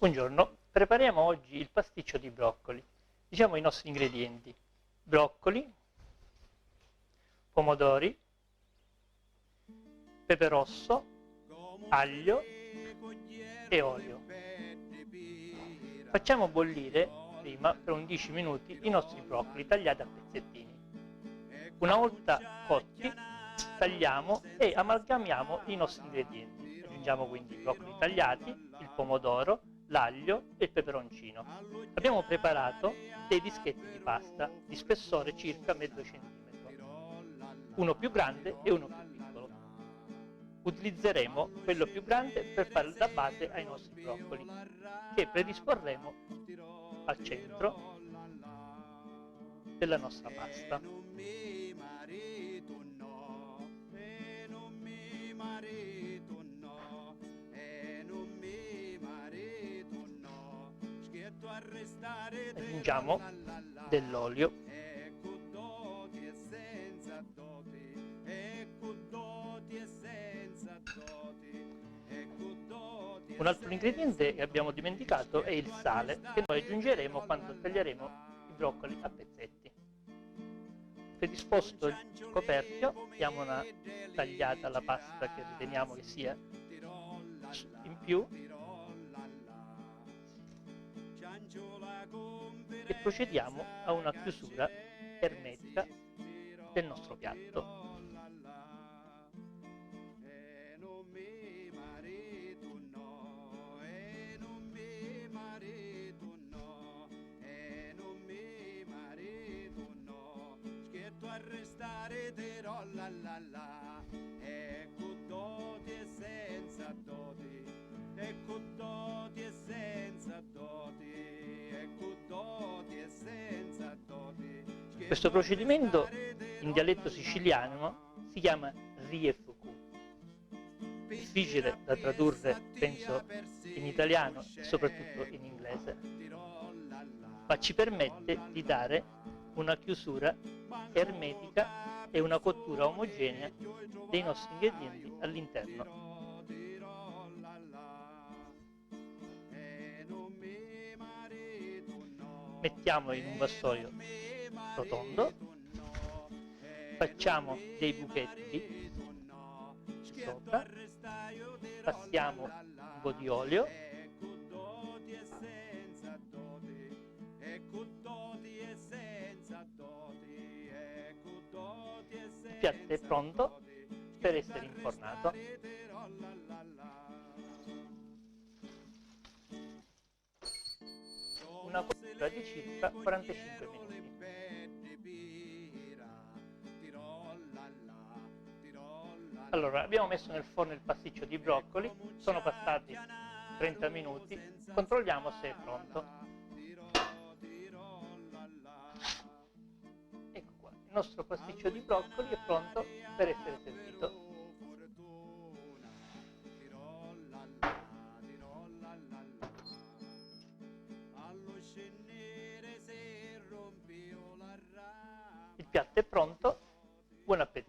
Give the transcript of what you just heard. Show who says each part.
Speaker 1: Buongiorno, prepariamo oggi il pasticcio di broccoli. Diciamo i nostri ingredienti: broccoli, pomodori, pepe rosso, aglio e olio. Facciamo bollire prima per 10 minuti i nostri broccoli tagliati a pezzettini. Una volta cotti, tagliamo e amalgamiamo i nostri ingredienti. Aggiungiamo quindi i broccoli tagliati, il pomodoro, l'aglio e il peperoncino. Abbiamo preparato dei dischetti di pasta di spessore circa mezzo centimetro, uno più grande e uno più piccolo. Utilizzeremo quello più grande per fare da base ai nostri broccoli, che predisporremo al centro della nostra pasta. Aggiungiamo dell'olio, un altro ingrediente che abbiamo dimenticato è il sale, che noi aggiungeremo quando taglieremo i broccoli a pezzetti. Predisposto il coperchio, diamo una tagliata alla pasta che riteniamo che sia in più e procediamo a una chiusura ermetica del nostro piatto. Questo procedimento in dialetto siciliano si chiama riefuku. Difficile da tradurre, penso, in italiano e soprattutto in inglese, ma ci permette di dare una chiusura ermetica e una cottura omogenea dei nostri ingredienti all'interno. Mettiamolo in un vassoio rotondo, facciamo dei buchetti sopra, passiamo un po' di olio, il piatto è pronto per essere infornato. Una cottura di circa 45 minuti. Allora, abbiamo messo nel forno il pasticcio di broccoli, sono passati 30 minuti, controlliamo se è pronto. Ecco qua, il nostro pasticcio di broccoli è pronto per essere servito. Il piatto è pronto, buon appetito!